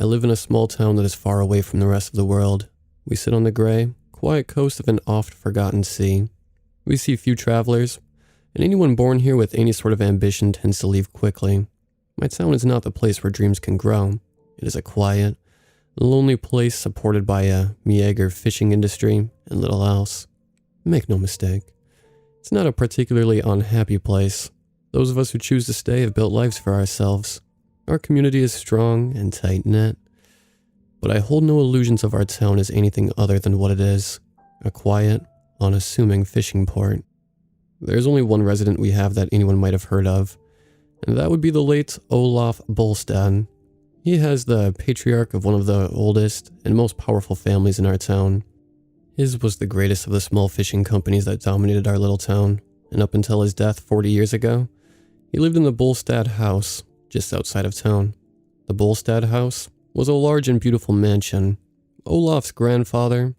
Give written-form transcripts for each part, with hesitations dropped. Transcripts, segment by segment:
I live in a small town that is far away from the rest of the world. We sit on the gray, quiet coast of an oft-forgotten sea. We see few travelers, and anyone born here with any sort of ambition tends to leave quickly. My town is not the place where dreams can grow. It is a quiet, lonely place supported by a meager fishing industry and little else. Make no mistake, it's not a particularly unhappy place. Those of us who choose to stay have built lives for ourselves. Our community is strong and tight-knit. But I hold no illusions of our town as anything other than what it is, a quiet, unassuming fishing port. There's only one resident we have that anyone might have heard of, and that would be the late Olaf Bolstad. He has the patriarch of one of the oldest and most powerful families in our town. His was the greatest of the small fishing companies that dominated our little town, and up until his death 40 years ago, he lived in the Bolstad house, just outside of town. The Bolstad house was a large and beautiful mansion. Olaf's grandfather,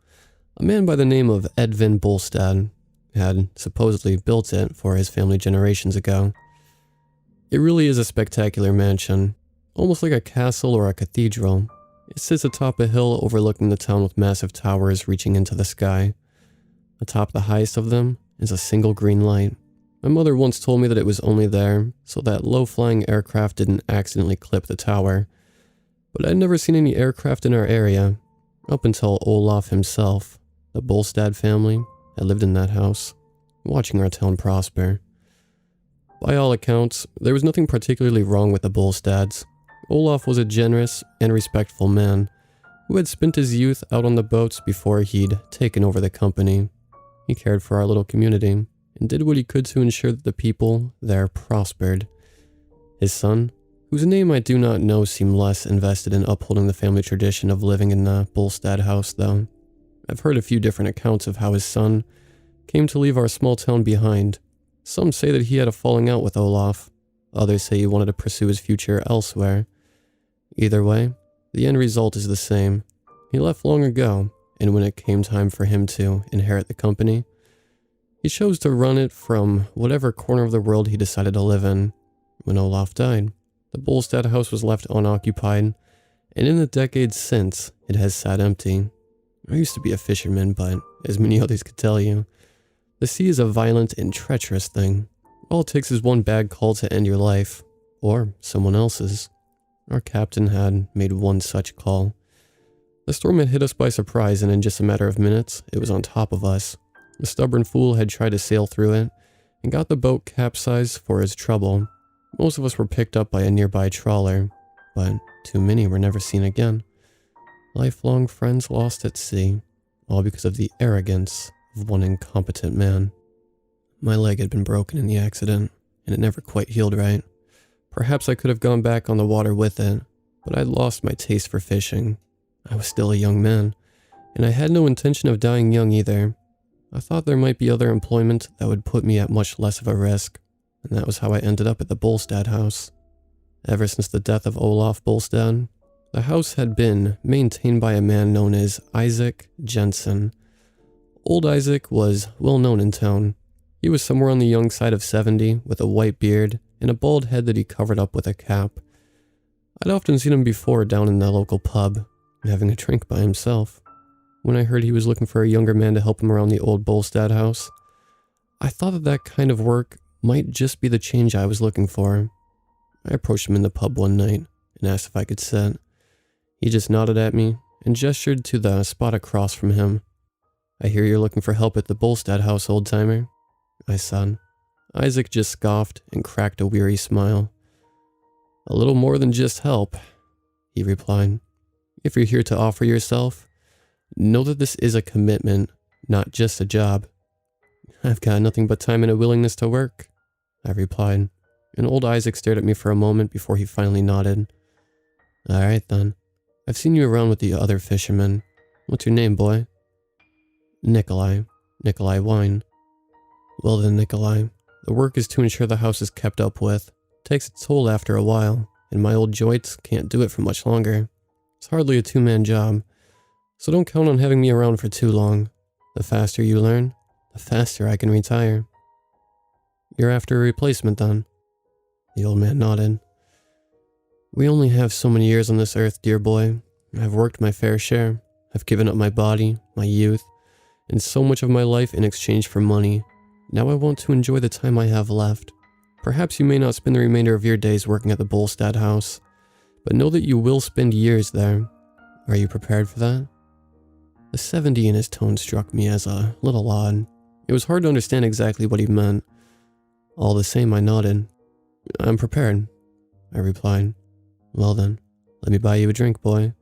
a man by the name of Edvin Bolstad, had supposedly built it for his family generations ago. It really is a spectacular mansion, almost like a castle or a cathedral. It sits atop a hill overlooking the town with massive towers reaching into the sky. Atop the highest of them is a single green light. My mother once told me that it was only there so that low-flying aircraft didn't accidentally clip the tower. But I'd never seen any aircraft in our area, up until Olaf himself. The Bolstad family had lived in that house, watching our town prosper. By all accounts, there was nothing particularly wrong with the Bolstads. Olaf was a generous and respectful man who had spent his youth out on the boats before he'd taken over the company. He cared for our little community and did what he could to ensure that the people there prospered. His son, whose name I do not know, seemed less invested in upholding the family tradition of living in the Bolstad house, though. I've heard a few different accounts of how his son came to leave our small town behind. Some say that he had a falling out with Olaf. Others say he wanted to pursue his future elsewhere. Either way, the end result is the same. He left long ago, and when it came time for him to inherit the company, he chose to run it from whatever corner of the world he decided to live in. When Olaf died, the Bolstad house was left unoccupied, and in the decades since, it has sat empty. I used to be a fisherman, but as many others could tell you, the sea is a violent and treacherous thing. All it takes is one bad call to end your life, or someone else's. Our captain had made one such call. The storm had hit us by surprise, and in just a matter of minutes, it was on top of us. The stubborn fool had tried to sail through it, and got the boat capsized for his trouble. Most of us were picked up by a nearby trawler, but too many were never seen again. Lifelong friends lost at sea, all because of the arrogance of one incompetent man. My leg had been broken in the accident, and it never quite healed right. Perhaps I could have gone back on the water with it, but I'd lost my taste for fishing. I was still a young man, and I had no intention of dying young either. I thought there might be other employment that would put me at much less of a risk, and that was how I ended up at the Bolstad house. Ever since the death of Olaf Bolstad, the house had been maintained by a man known as Isaac Jensen. Old Isaac was well known in town. He was somewhere on the young side of 70, with a white beard and a bald head that he covered up with a cap. I'd often seen him before down in the local pub, having a drink by himself. When I heard he was looking for a younger man to help him around the old Bolstad house, I thought that that kind of work might just be the change I was looking for. I approached him in the pub one night and asked if I could sit. He just nodded at me and gestured to the spot across from him. "I hear you're looking for help at the Bolstad house, old-timer," I said. Isaac just scoffed and cracked a weary smile. "A little more than just help," he replied. "If you're here to offer yourself, know that this is a commitment, not just a job." "I've got nothing but time and a willingness to work," I replied, and old Isaac stared at me for a moment before he finally nodded. "All right then. I've seen you around with the other fishermen. What's your name, boy?" "Nikolai. Nikolai Wine." "Well then, Nikolai, the work is to ensure the house is kept up with. Takes its toll after a while, and my old joints can't do it for much longer. It's hardly a two-man job, so don't count on having me around for too long. The faster you learn, the faster I can retire." "You're after a replacement then?" The old man nodded. We only have so many years on this earth, dear boy. I've worked my fair share. I've given up my body, my youth, and so much of my life in exchange for money. Now I want to enjoy the time I have left. Perhaps you may not spend the remainder of your days working at the Bolstad house, but know that you will spend years there. Are you prepared for that? The 70 in his tone struck me as a little odd. It was hard to understand exactly what he meant. All the same, I nodded. I'm prepared, I replied. Well then, let me buy you a drink, boy.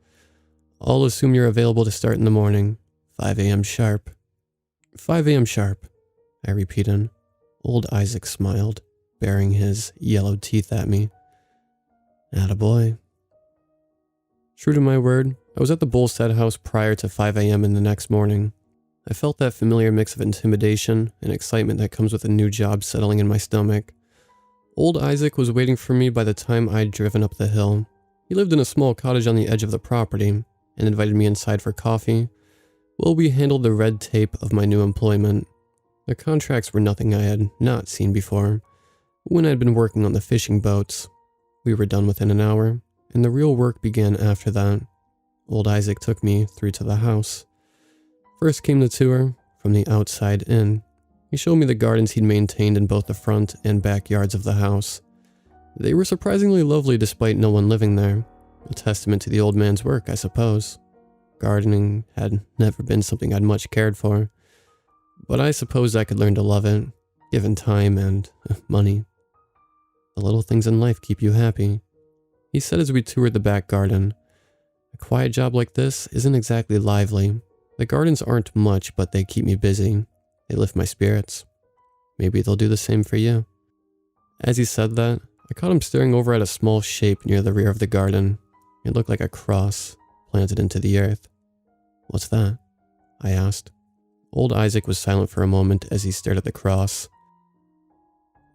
I'll assume you're available to start in the morning. 5 a.m. sharp. 5 a.m. sharp, I repeated. Old Isaac smiled, baring his yellow teeth at me. Attaboy. True to my word, I was at the Bolstad house prior to 5 a.m. in the next morning. I felt that familiar mix of intimidation and excitement that comes with a new job settling in my stomach. Old Isaac was waiting for me by the time I'd driven up the hill. He lived in a small cottage on the edge of the property and invited me inside for coffee, while we handled the red tape of my new employment. The contracts were nothing I had not seen before. When I'd been working on the fishing boats, we were done within an hour, and the real work began after that. Old Isaac took me through to the house. First came the tour from the outside in. He showed me the gardens he'd maintained in both the front and backyards of the house. They were surprisingly lovely despite no one living there, a testament to the old man's work, I suppose. Gardening had never been something I'd much cared for, but I suppose I could learn to love it, given time and money. The little things in life keep you happy, he said as we toured the back garden. A quiet job like this isn't exactly lively. The gardens aren't much, but they keep me busy. They lift my spirits. Maybe they'll do the same for you. As he said that, I caught him staring over at a small shape near the rear of the garden. It looked like a cross planted into the earth. What's that? I asked. Old Isaac was silent for a moment as he stared at the cross.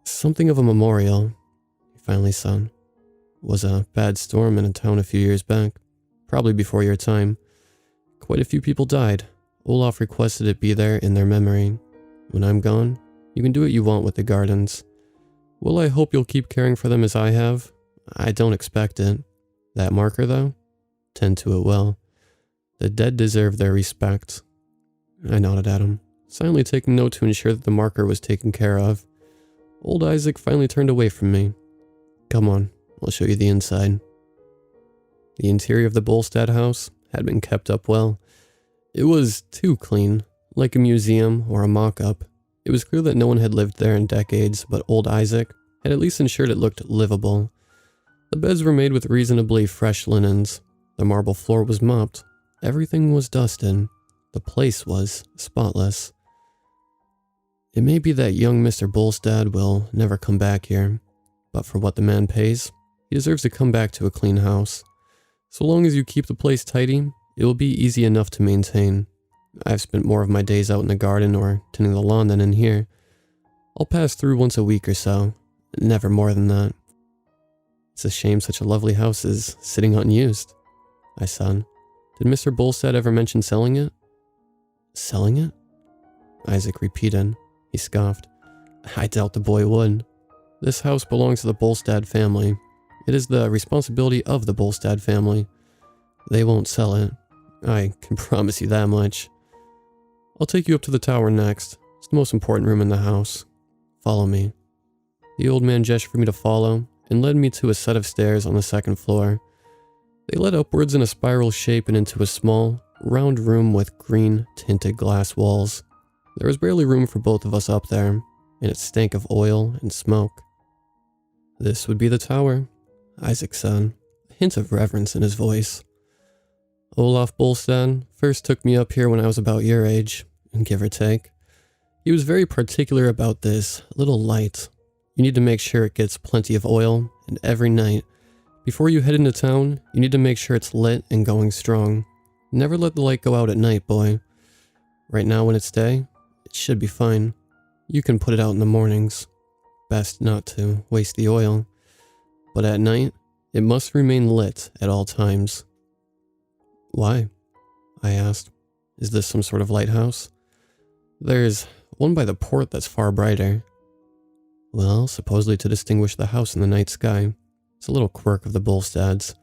Something of a memorial, he finally said. It was a bad storm in a town a few years back, probably before your time. Quite a few people died. Olaf requested it be there in their memory. When I'm gone, you can do what you want with the gardens. Well, I hope you'll keep caring for them as I have. I don't expect it. That marker, though? Tend to it well. The dead deserve their respect. I nodded at him, silently taking note to ensure that the marker was taken care of. Old Isaac finally turned away from me. Come on, I'll show you the inside. The interior of the Bolstad house had been kept up well. It was too clean, like a museum or a mock-up. It was clear that no one had lived there in decades, but old Isaac had at least ensured it looked livable. The beds were made with reasonably fresh linens. The marble floor was mopped. Everything was dusted. The place was spotless. It may be that young Mr. Bolstad will never come back here, but for what the man pays, he deserves to come back to a clean house. So long as you keep the place tidy, it will be easy enough to maintain. I've spent more of my days out in the garden or tending the lawn than in here. I'll pass through once a week or so, never more than that. It's a shame such a lovely house is sitting unused, I said. Did Mr. Bolstad ever mention selling it? Selling it? Isaac repeated. He scoffed. I doubt the boy would. This house belongs to the Bolstad family. It is the responsibility of the Bolstad family. They won't sell it. I can promise you that much. I'll take you up to the tower next. It's the most important room in the house. Follow me. The old man gestured for me to follow and led me to a set of stairs on the second floor. They led upwards in a spiral shape and into a small, round room with green-tinted glass walls. There was barely room for both of us up there, and it stank of oil and smoke. This would be the tower, Isaac said, a hint of reverence in his voice. Olaf Bolstad first took me up here when I was about your age, and give or take. He was very particular about this little light. You need to make sure it gets plenty of oil, and every night, before you head into town, you need to make sure it's lit and going strong. Never let the light go out at night, boy. Right now when it's day, it should be fine. You can put it out in the mornings. Best not to waste the oil. But at night, it must remain lit at all times. Why? I asked. Is this some sort of lighthouse? There's one by the port that's far brighter. Well, supposedly to distinguish the house in the night sky. It's a little quirk of the Bolstads.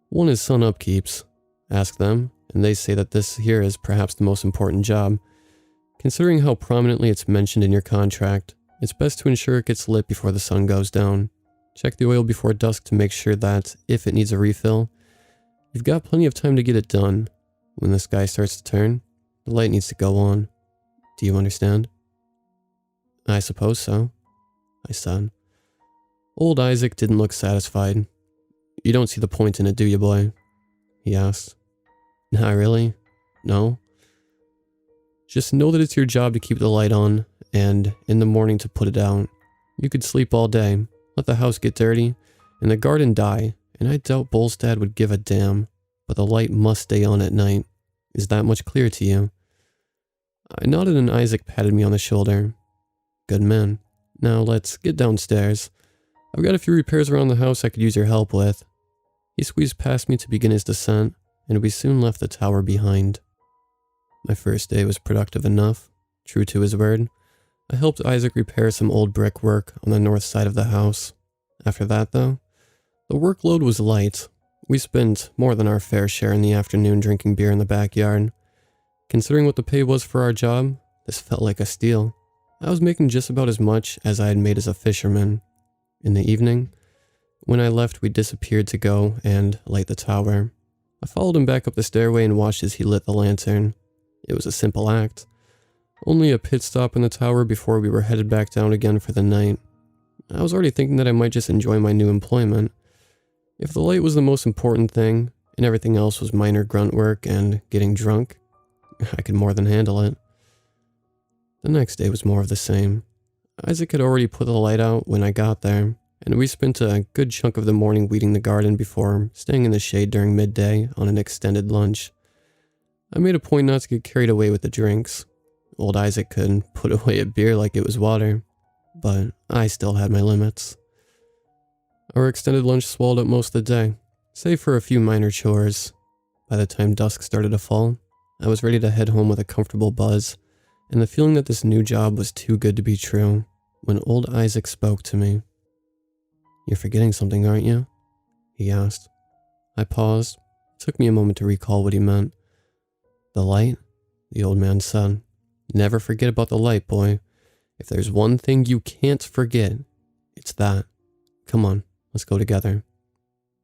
One is sun upkeeps. Ask them, and they say that this here is perhaps the most important job. Considering how prominently it's mentioned in your contract, it's best to ensure it gets lit before the sun goes down. Check the oil before dusk to make sure that, if it needs a refill, you've got plenty of time to get it done. When the sky starts to turn, the light needs to go on. Do you understand? I suppose so, I said. Old Isaac didn't look satisfied. You don't see the point in it, do you, boy? He asked. Not really. No. Just know that it's your job to keep the light on, and in the morning to put it out. You could sleep all day, let the house get dirty, and the garden die, and I doubt Bolstad would give a damn, but the light must stay on at night. Is that much clear to you? I nodded and Isaac patted me on the shoulder. Good man. Now let's get downstairs. I've got a few repairs around the house I could use your help with. He squeezed past me to begin his descent, and we soon left the tower behind. My first day was productive enough. True to his word, I helped Isaac repair some old brickwork on the north side of the house. After that, though, the workload was light. We spent more than our fair share in the afternoon drinking beer in the backyard. Considering what the pay was for our job, this felt like a steal. I was making just about as much as I had made as a fisherman. In the evening, when I left, we disappeared to go and light the tower. I followed him back up the stairway and watched as he lit the lantern. It was a simple act. Only a pit stop in the tower before we were headed back down again for the night. I was already thinking that I might just enjoy my new employment. If the light was the most important thing, and everything else was minor grunt work and getting drunk, I could more than handle it. The next day was more of the same. Isaac had already put the light out when I got there, and we spent a good chunk of the morning weeding the garden before staying in the shade during midday on an extended lunch. I made a point not to get carried away with the drinks. Old Isaac could put away a beer like it was water, but I still had my limits. Our extended lunch swallowed up most of the day, save for a few minor chores. By the time dusk started to fall, I was ready to head home with a comfortable buzz, and the feeling that this new job was too good to be true, when old Isaac spoke to me. You're forgetting something, aren't you? He asked. I paused. It took me a moment to recall what he meant. The light? The old man said. Never forget about the light, boy. If there's one thing you can't forget, it's that. Come on, let's go together.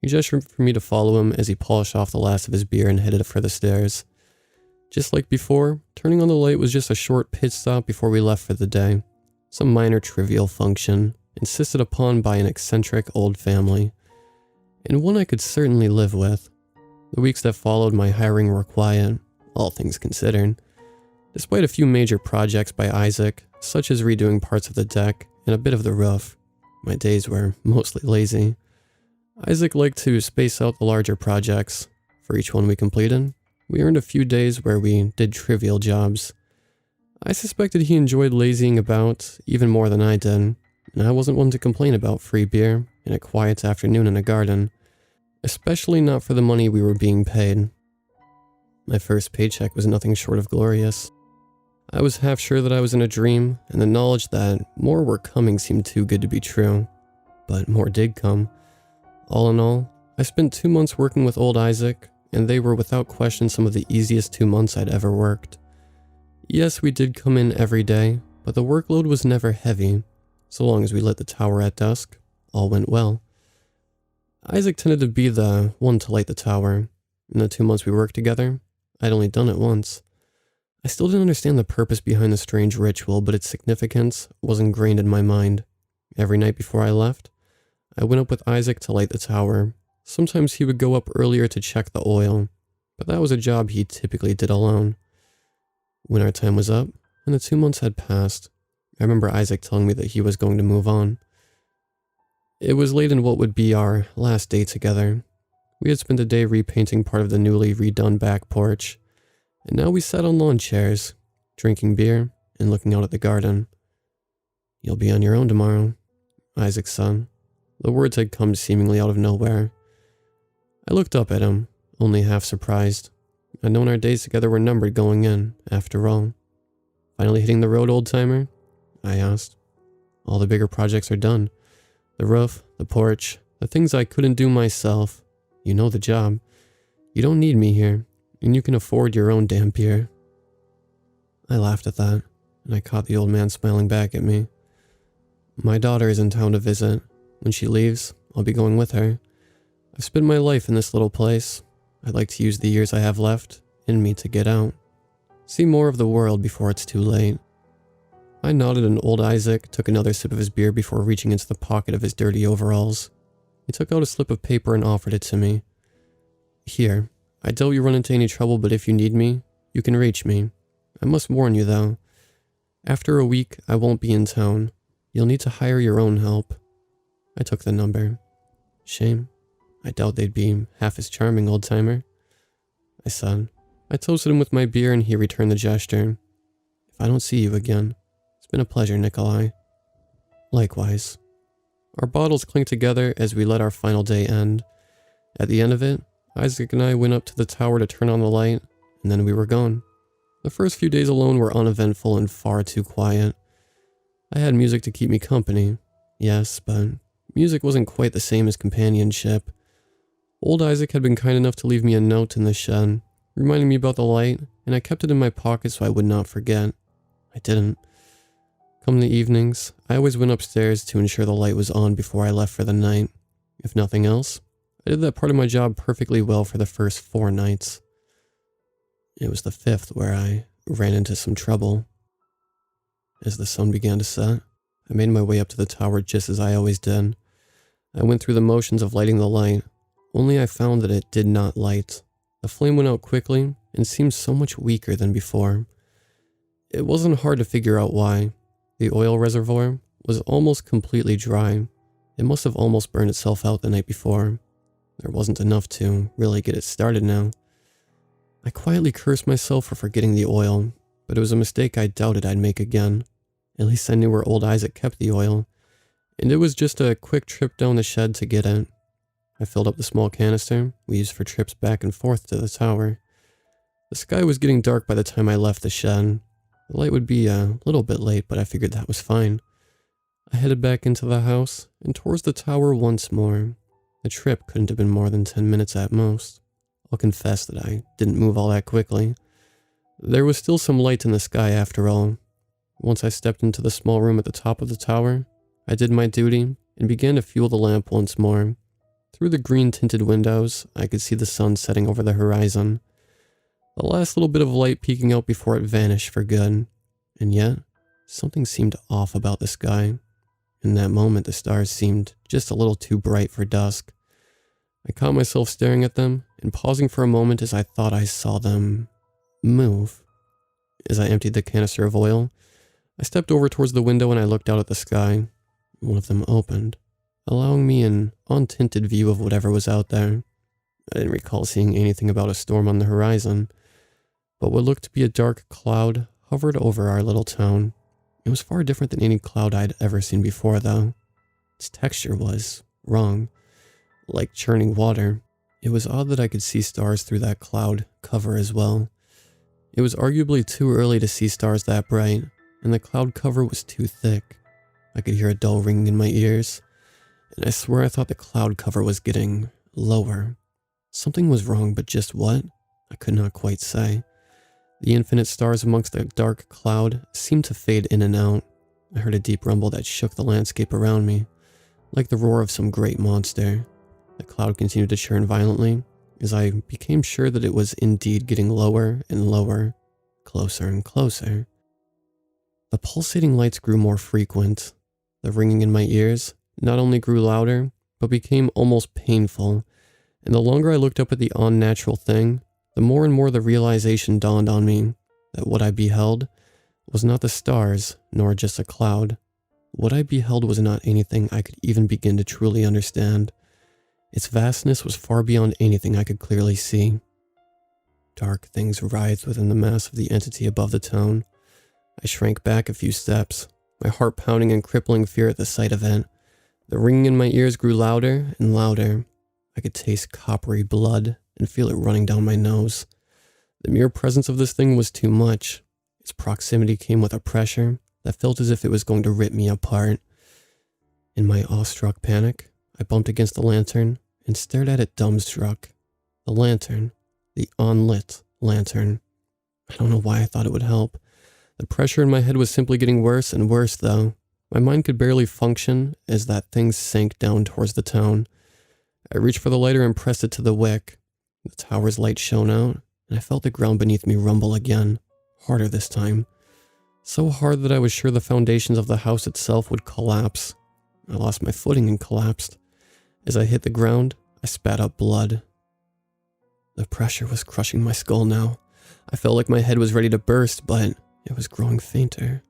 He gestured for me to follow him as he polished off the last of his beer and headed for the stairs. Just like before, turning on the light was just a short pit stop before we left for the day. Some minor trivial function, insisted upon by an eccentric old family, and one I could certainly live with. The weeks that followed my hiring were quiet, all things considered. Despite a few major projects by Isaac, such as redoing parts of the deck and a bit of the roof, my days were mostly lazy. Isaac liked to space out the larger projects. For each one we completed, we earned a few days where we did trivial jobs. I suspected he enjoyed lazying about even more than I did, and I wasn't one to complain about free beer and a quiet afternoon in a garden, especially not for the money we were being paid. My first paycheck was nothing short of glorious. I was half sure that I was in a dream, and the knowledge that more were coming seemed too good to be true. But more did come. All in all, I spent 2 months working with old Isaac, and they were without question some of the easiest 2 months I'd ever worked. Yes, we did come in every day, but the workload was never heavy. So long as we lit the tower at dusk, all went well. Isaac tended to be the one to light the tower. In the 2 months we worked together, I'd only done it once. I still didn't understand the purpose behind the strange ritual, but its significance was ingrained in my mind. Every night before I left, I went up with Isaac to light the tower. Sometimes he would go up earlier to check the oil, but that was a job he typically did alone. When our time was up, and the 2 months had passed, I remember Isaac telling me that he was going to move on. It was late in what would be our last day together. We had spent a day repainting part of the newly redone back porch, and now we sat on lawn chairs, drinking beer and looking out at the garden. You'll be on your own tomorrow, Isaac's son. The words had come seemingly out of nowhere. I looked up at him, only half surprised. I'd known our days together were numbered going in, after all. Finally hitting the road, old-timer? I asked. All the bigger projects are done. The roof, the porch, The things I couldn't do myself. You know the job. You don't need me here, and you can afford your own damn beer." I laughed at that, and I caught the old man smiling back at me. "My daughter is in town to visit. When she leaves, I'll be going with her. I've spent my life in this little place. I'd like to use the years I have left in me to get out. See more of the world before it's too late." I nodded, and old Isaac took another sip of his beer before reaching into the pocket of his dirty overalls. He took out a slip of paper and offered it to me. "Here, I doubt you run into any trouble, but if you need me, you can reach me. I must warn you though. After a week, I won't be in town. You'll need to hire your own help." I took the number. "Shame. I doubt they'd be half as charming, old-timer," I said. I toasted him with my beer, and he returned the gesture. "If I don't see you again, it's been a pleasure, Nikolai." "Likewise." Our bottles clinked together as we let our final day end. At the end of it, Isaac and I went up to the tower to turn on the light, and then we were gone. The first few days alone were uneventful and far too quiet. I had music to keep me company, yes, but music wasn't quite the same as companionship. Old Isaac had been kind enough to leave me a note in the shed, reminding me about the light, and I kept it in my pocket so I would not forget. I didn't. Come the evenings, I always went upstairs to ensure the light was on before I left for the night. If nothing else, I did that part of my job perfectly well for the first 4 nights. It was the 5th where I ran into some trouble. As the sun began to set, I made my way up to the tower just as I always did. I went through the motions of lighting the light, only I found that it did not light. The flame went out quickly and seemed so much weaker than before. It wasn't hard to figure out why. The oil reservoir was almost completely dry. It must have almost burned itself out the night before. There wasn't enough to really get it started now. I quietly cursed myself for forgetting the oil, but it was a mistake I doubted I'd make again. At least I knew where old Isaac kept the oil, and it was just a quick trip down the shed to get it. I filled up the small canister we used for trips back and forth to the tower. The sky was getting dark by the time I left the shed. The light would be a little bit late, but I figured that was fine. I headed back into the house and towards the tower once more. The trip couldn't have been more than 10 minutes at most. I'll confess that I didn't move all that quickly. There was still some light in the sky after all. Once I stepped into the small room at the top of the tower, I did my duty and began to fuel the lamp once more. Through the green-tinted windows, I could see the sun setting over the horizon. The last little bit of light peeking out before it vanished for good. And yet, something seemed off about the sky. In that moment, the stars seemed just a little too bright for dusk. I caught myself staring at them and pausing for a moment as I thought I saw them move. As I emptied the canister of oil, I stepped over towards the window and I looked out at the sky. One of them opened, allowing me an untinted view of whatever was out there. I didn't recall seeing anything about a storm on the horizon, but what looked to be a dark cloud hovered over our little town. It was far different than any cloud I'd ever seen before, though. Its texture was wrong, like churning water. It was odd that I could see stars through that cloud cover as well. It was arguably too early to see stars that bright, and the cloud cover was too thick. I could hear a dull ringing in my ears, and I swear I thought the cloud cover was getting lower. Something was wrong, but just what? I could not quite say. The infinite stars amongst the dark cloud seemed to fade in and out. I heard a deep rumble that shook the landscape around me, like the roar of some great monster. The cloud continued to churn violently, as I became sure that it was indeed getting lower and lower, closer and closer. The pulsating lights grew more frequent. The ringing in my ears not only grew louder, but became almost painful, and the longer I looked up at the unnatural thing, the more and more the realization dawned on me that what I beheld was not the stars, nor just a cloud. What I beheld was not anything I could even begin to truly understand. Its vastness was far beyond anything I could clearly see. Dark things writhed within the mass of the entity above the town. I shrank back a few steps, my heart pounding in crippling fear at the sight of it. The ringing in my ears grew louder and louder. I could taste coppery blood and feel it running down my nose. The mere presence of this thing was too much. Its proximity came with a pressure that felt as if it was going to rip me apart. In my awestruck panic, I I bumped against the lantern and stared at it dumbstruck. The lantern. The unlit lantern. I don't know why I thought it would help. The pressure in my head was simply getting worse and worse, though. My mind could barely function as that thing sank down towards the town. I reached for the lighter and pressed it to the wick. The tower's light shone out, and I felt the ground beneath me rumble again. Harder this time. So hard that I was sure the foundations of the house itself would collapse. I lost my footing and collapsed. As I hit the ground, I spat up blood. The pressure was crushing my skull now. I felt like my head was ready to burst, but it was growing fainter.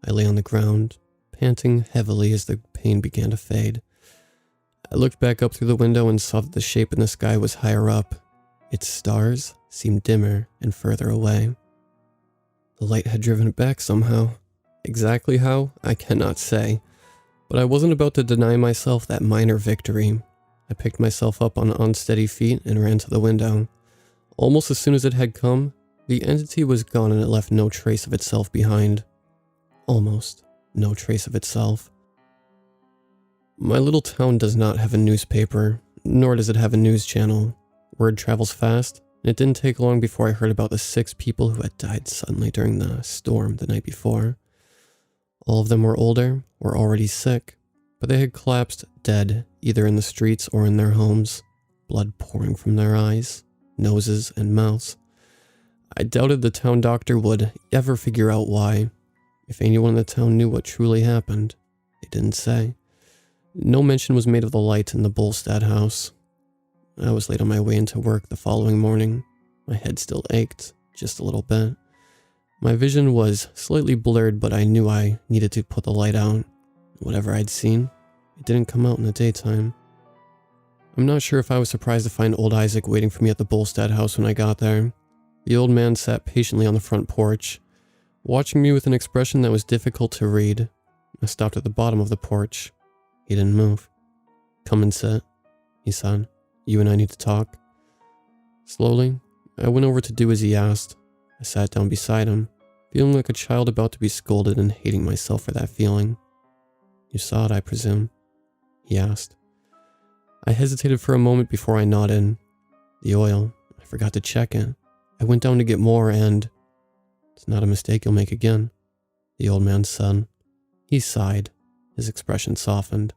I lay on the ground, panting heavily as the pain began to fade. I looked back up through the window and saw that the shape in the sky was higher up. Its stars seemed dimmer and further away. The light had driven it back somehow. Exactly how, I cannot say. But I wasn't about to deny myself that minor victory. I picked myself up on unsteady feet and ran to the window. Almost as soon as it had come, the entity was gone and it left no trace of itself behind. Almost no trace of itself. My little town does not have a newspaper, nor does it have a news channel. Word travels fast, and it didn't take long before I heard about the 6 people who had died suddenly during the storm the night before. All of them were older, were already sick, but they had collapsed dead, either in the streets or in their homes, blood pouring from their eyes, noses, and mouths. I doubted the town doctor would ever figure out why. If anyone in the town knew what truly happened, they didn't say. No mention was made of the light in the Bolstad house. I was late on my way into work the following morning. My head still ached, just a little bit. My vision was slightly blurred, but I knew I needed to put the light out. Whatever I'd seen, it didn't come out in the daytime. I'm not sure if I was surprised to find old Isaac waiting for me at the Bolstad house when I got there. The old man sat patiently on the front porch, watching me with an expression that was difficult to read. I stopped at the bottom of the porch. He didn't move. "Come and sit," he said. "You and I need to talk." Slowly, I went over to do as he asked. I sat down beside him, feeling like a child about to be scolded and hating myself for that feeling. "You saw it, I presume?" he asked. I hesitated for a moment before I nodded. "The oil. I forgot to check it. I went down to get more and..." "It's not a mistake you'll make again," the old man said. He sighed. His expression softened.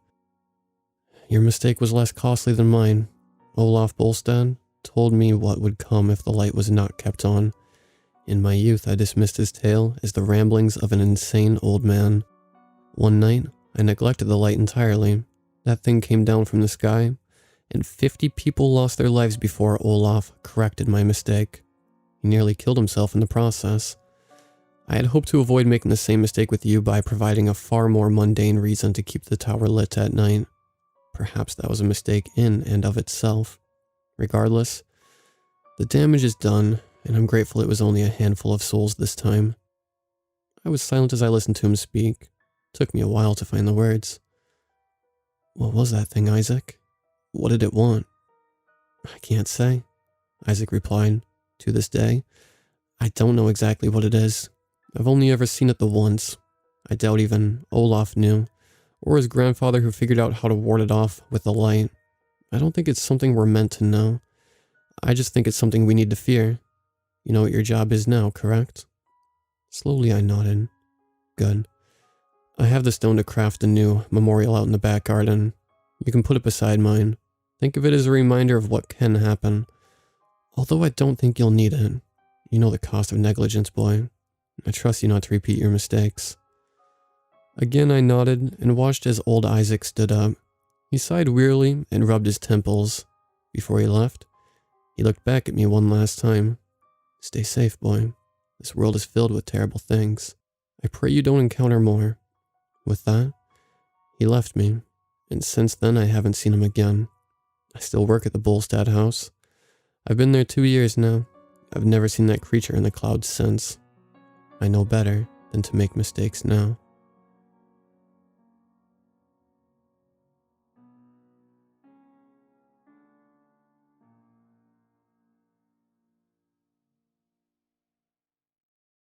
"Your mistake was less costly than mine. Olaf Bolstad told me what would come if the light was not kept on. In my youth, I dismissed his tale as the ramblings of an insane old man. One night, I neglected the light entirely. That thing came down from the sky, and 50 people lost their lives before Olaf corrected my mistake. He nearly killed himself in the process. I had hoped to avoid making the same mistake with you by providing a far more mundane reason to keep the tower lit at night. Perhaps that was a mistake in and of itself. Regardless, the damage is done, and I'm grateful it was only a handful of souls this time." I was silent as I listened to him speak. It took me a while to find the words. "What was that thing, Isaac? What did it want?" "I can't say," Isaac replied. "To this day, I don't know exactly what it is. I've only ever seen it the once. I doubt even Olaf knew, or his grandfather who figured out how to ward it off with the light. I don't think it's something we're meant to know. I just think it's something we need to fear. You know what your job is now, correct?" Slowly I nodded. "Good. I have the stone to craft a new memorial out in the back garden. You can put it beside mine. Think of it as a reminder of what can happen. Although I don't think you'll need it. You know the cost of negligence, boy. I trust you not to repeat your mistakes." Again I nodded and watched as old Isaac stood up. He sighed wearily and rubbed his temples. Before he left, he looked back at me one last time. "Stay safe, boy. This world is filled with terrible things. I pray you don't encounter more." With that, he left me, and since then I haven't seen him again. I still work at the Bolstad house. I've been there 2 years now. I've never seen that creature in the clouds since. I know better than to make mistakes now.